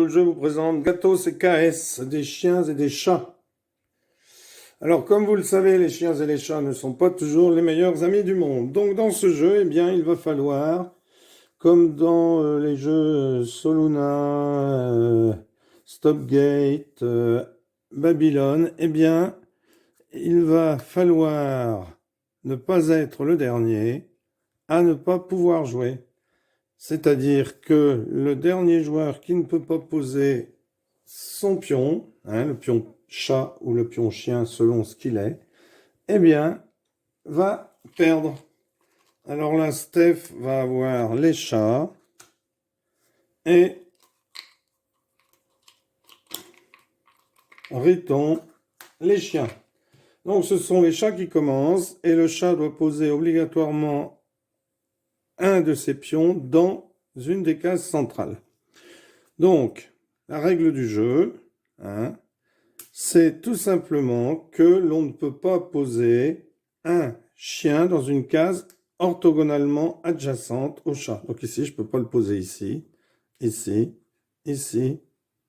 je vous présente Gatos et KS, des chiens et des chats. Alors, comme vous le savez, les chiens et les chats ne sont pas toujours les meilleurs amis du monde. Donc, dans ce jeu, eh bien, il va falloir, comme dans les jeux Soluna, Stopgate, Babylone, eh bien, il va falloir ne pas être le dernier à ne pas pouvoir jouer. C'est-à-dire que le dernier joueur qui ne peut pas poser son pion, le pion chat ou le pion chien selon ce qu'il est, eh bien, va perdre. Alors là, Steph va avoir les chats et Riton les chiens. Donc ce sont les chats qui commencent et le chat doit poser obligatoirement un de ses pions dans une des cases centrales. Donc, la règle du jeu, c'est tout simplement que l'on ne peut pas poser un chien dans une case orthogonalement adjacente au chat. Donc ici, je ne peux pas le poser ici, ici, ici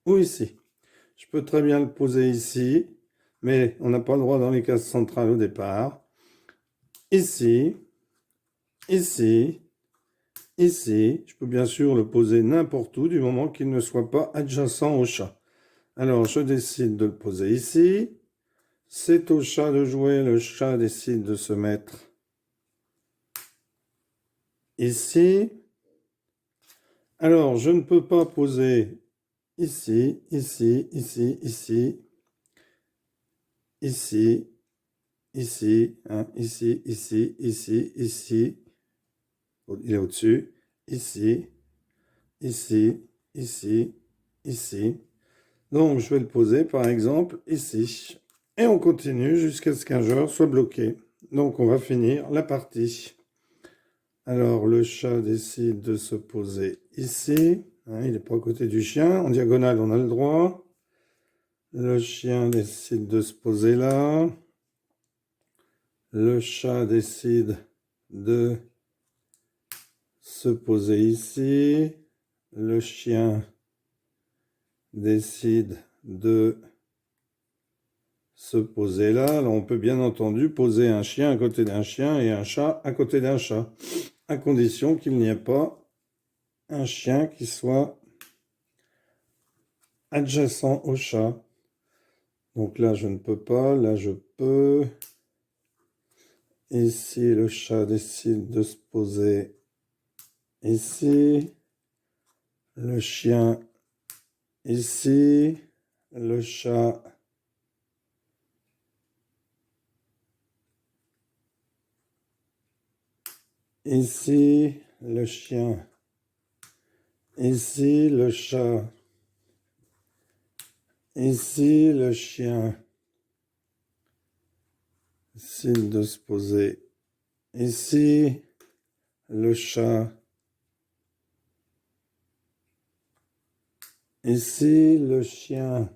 ou ici. Je peux très bien le poser ici, mais on n'a pas le droit dans les cases centrales au départ. Ici, ici, ici. Je peux bien sûr le poser n'importe où du moment qu'il ne soit pas adjacent au chat. Alors, je décide de le poser ici. C'est au chat de jouer. Le chat décide de se mettre ici. Alors, je ne peux pas poser ici, ici, ici, ici, ici, ici, ici, ici, ici, ici. Il est au-dessus. Ici, ici, ici, ici. Donc, je vais le poser, par exemple, ici. Et on continue jusqu'à ce qu'un joueur soit bloqué. Donc, on va finir la partie. Alors, le chat décide de se poser ici. Il n'est pas à côté du chien. En diagonale, on a le droit. Le chien décide de se poser là. Le chat décide de se poser ici. Le chien décide de se poser là. Alors, on peut bien entendu poser un chien à côté d'un chien et un chat à côté d'un chat, à condition qu'il n'y ait pas un chien qui soit adjacent au chat. Donc là, je ne peux pas. Là, je peux. Ici, le chat décide de se poser ici. Le chien ici. Le chat ici. Le chien ici. Le chat ici. Le chien décide de se poser ici. Le chat ici. Le chien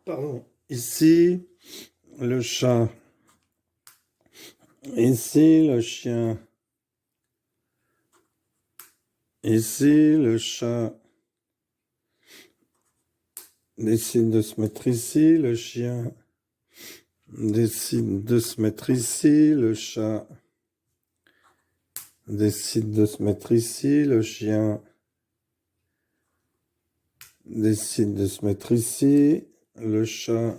pardon, ici. Le chat ici. Le chien ici. Le chat décide de se mettre ici. Le chien décide de se mettre ici. Le chat décide de se mettre ici. Le chien décide de se mettre ici. Le chat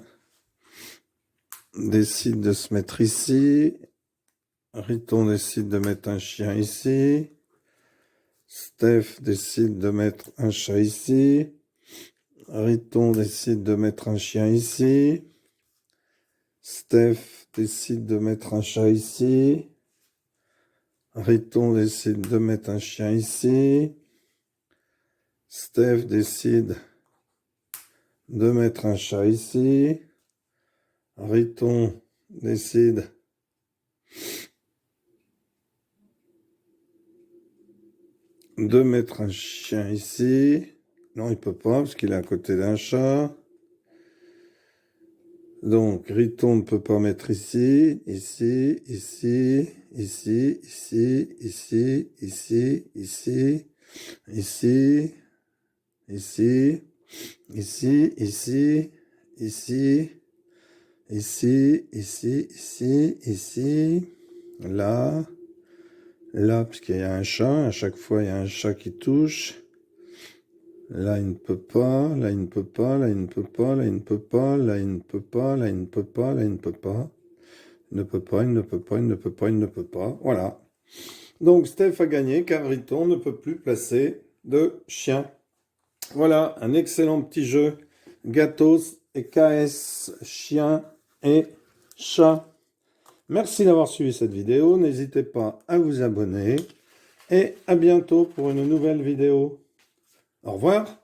décide de se mettre ici. Riton décide de mettre un chien ici. Steph décide de mettre un chat ici. Riton décide de mettre un chien ici. Steph décide de mettre un chat ici. Riton décide de mettre un chien ici. Steph décide de mettre un chat ici. Riton décide de mettre un chien ici. Non, il peut pas parce qu'il est à côté d'un chat. Donc, Riton ne peut pas mettre ici, ici, ici, ici, ici, ici, ici, ici, ici, ici, ici, ici, ici, ici, ici, ici, ici, là, là, parce qu'il y a un chat, à chaque fois il y a un chat qui touche. Là, il ne peut pas, là, il ne peut pas, là, il ne peut pas, là, il ne peut pas, là, il ne peut pas, là, il ne peut pas, là, il ne peut pas. Il ne peut pas, il ne peut pas, il ne peut pas, il ne peut pas. Voilà. Donc, Steph a gagné car Riton ne peut plus placer de chien. Voilà, un excellent petit jeu. Gatos et KS, chien et chat. Merci d'avoir suivi cette vidéo. N'hésitez pas à vous abonner. Et à bientôt pour une nouvelle vidéo. Au revoir.